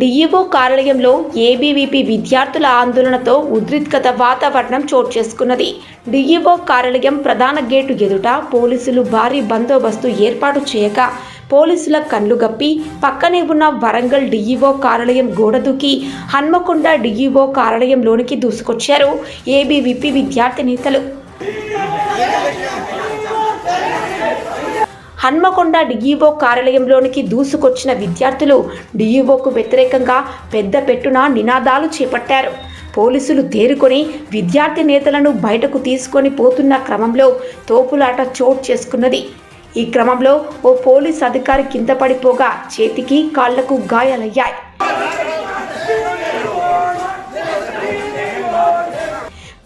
DEO కార్యాలయంలో ABVP విద్యార్థుల ఆందోళనతో ఉద్రిక్తత వాతావరణం చోటు చేసుకున్నది. డిఈఓ కార్యాలయం ప్రధాన గేటు ఎదుట పోలీసులు భారీ బందోబస్తు ఏర్పాటు చేయగా పోలీసుల కళ్లుగప్పి పక్కనే ఉన్న వరంగల్ డిఈఓ కార్యాలయం గోడ దూకి హన్మకొండ డిఈఓ కార్యాలయంలోనికి దూసుకొచ్చారు ఏబీవీపీ విద్యార్థి నేతలు. హన్మకొండ డిఈఓ కార్యాలయంలోనికి దూసుకొచ్చిన విద్యార్థులు డిఈఓకు వ్యతిరేకంగా పెద్ద పెట్టున నినాదాలు చేపట్టారు. పోలీసులు తేరుకొని విద్యార్థి నేతలను బయటకు తీసుకొని పోతున్న క్రమంలో తోపులాట చోటు చేసుకున్నది. ఈ క్రమంలో ఓ పోలీస్ అధికారి కింద పడిపోగా చేతికి కాళ్లకు గాయాలయ్యాయి.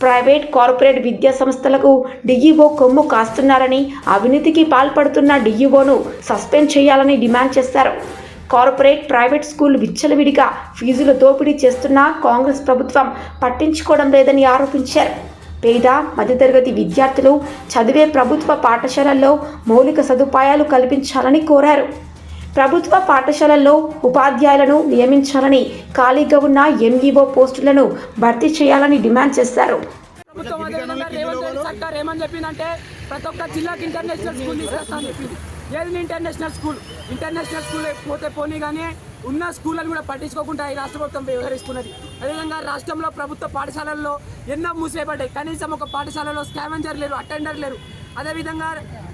ప్రైవేట్ కార్పొరేట్ విద్యా సంస్థలకు డిఈఓ కొమ్ము కాస్తున్నారని, అవినీతికి పాల్పడుతున్న డిఈఓను సస్పెండ్ చేయాలని డిమాండ్ చేశారు. కార్పొరేట్ ప్రైవేట్ స్కూల్ విచ్చలవిడిగా ఫీజుల దోపిడీ చేస్తున్నా కాంగ్రెస్ ప్రభుత్వం పట్టించుకోవడం లేదని ఆరోపించారు. పేద మధ్యతరగతి విద్యార్థులు చదివే ప్రభుత్వ పాఠశాలల్లో మౌలిక సదుపాయాలు కల్పించాలని కోరారు. ప్రభుత్వ పాఠశాలల్లో ఉపాధ్యాయులను నియమించాలని, ఖాళీగా ఉన్న ఎంఈఓ పోస్టులను భర్తీ చేయాలని డిమాండ్ చేశారు. సర్కార్ ఏమని చెప్పిందంటే ప్రతి ఒక్క జిల్లాకి ఇంటర్నేషనల్ స్కూల్ తీసుకొస్తామని చెప్పింది. ఏది ఇంటర్నేషనల్ స్కూల్ పోతే పోనీ కానీ ఉన్న స్కూళ్ళను కూడా పట్టించుకోకుండా ఈ రాష్ట్ర ప్రభుత్వం వ్యవహరిస్తున్నది. అదేవిధంగా రాష్ట్రంలో ప్రభుత్వ పాఠశాలల్లో ఎన్నో మూసేయబడ్డాయి. కనీసం ఒక పాఠశాలలో స్కావెంజర్ లేరు, అటెండర్ లేరు. అదేవిధంగా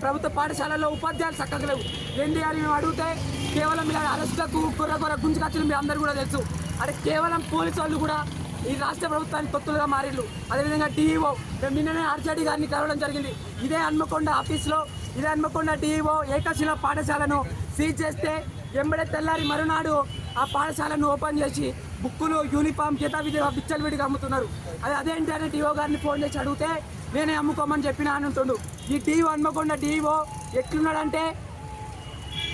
ప్రభుత్వ పాఠశాలల్లో ఉపాధ్యాయులు చక్కగా లేవు. ఏంటి అని మేము అడిగితే కేవలం ఇలా అరెస్టులకు కొర్ర గుంజుకచ్చులు మీరు అందరూ కూడా తెలుసు. అదే కేవలం పోలీసు వాళ్ళు కూడా ఈ రాష్ట్ర ప్రభుత్వానికి తొత్తులుగా మారిళ్ళు. అదేవిధంగా డిఈఓ నిన్ననే ఆర్జేడీ గారిని కలవడం జరిగింది. ఇదే హన్మకొండ ఆఫీస్లో హన్మకొండ డిఈఓ ఏకశిల పాఠశాలను సీజ్ చేస్తే ఎంబడే తెల్లారి మరునాడు ఆ పాఠశాలను ఓపెన్ చేసి బుక్కులు, యూనిఫామ్, విచ్చలు విడిగా అమ్ముతున్నారు. అదేంటి అని డిఓ గారిని ఫోన్ చేసి అడిగితే నేనే అమ్ముకోమని చెప్పిన అని ఉంటుండు. ఈ డిఓ హన్మకొండ డిఓ ఎట్లున్నాడంటే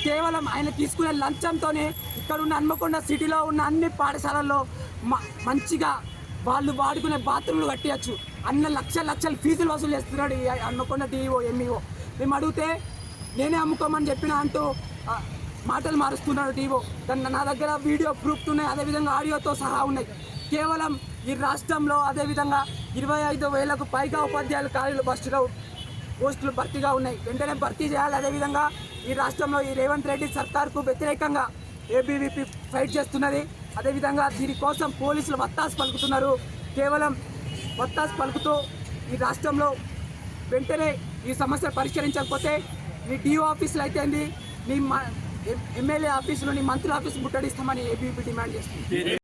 కేవలం ఆయన తీసుకునే లంచంతోనే ఇక్కడ ఉన్న హన్మకొండ సిటీలో ఉన్న అన్ని పాఠశాలల్లో మంచిగా వాళ్ళు వాడుకునే బాత్రూమ్లు కట్టియచ్చు. లక్షల ఫీజులు వసూలు చేస్తున్నాడు ఈ హన్మకొండ డిఓ ఎంఈఓ. మేము అడిగితే నేనే అమ్ముకోమని చెప్పిన అంటూ మాటలు మారుస్తున్నాడు డిఓ. నా దగ్గర వీడియో ప్రూఫ్ ఉన్నాయి, అదేవిధంగా ఆడియోతో సహా ఉన్నాయి. కేవలం ఈ రాష్ట్రంలో అదేవిధంగా 25,000కు పైగా ఉపాధ్యాయుల ఖాళీలు పోస్టులు భర్తీగా ఉన్నాయి. వెంటనే భర్తీ చేయాలి. అదేవిధంగా ఈ రాష్ట్రంలో ఈ రేవంత్ రెడ్డి సర్కార్కు వ్యతిరేకంగా ఏబీవీపీ ఫైట్ చేస్తున్నది. అదేవిధంగా దీనికోసం పోలీసులు వత్తాసు పలుకుతున్నారు. కేవలం వత్తాసు పలుకుతూ ఈ రాష్ట్రంలో వెంటనే ఈ సమస్య పరిష్కరించకపోతే నీ డిఓ ఆఫీసులు అయితే నీ ఎమ్మెల్యే ఆఫీసులో నీ మంత్రుల ఆఫీసు ముట్టడిస్తామని ఏబీవీపీ డిమాండ్ చేస్తుంది.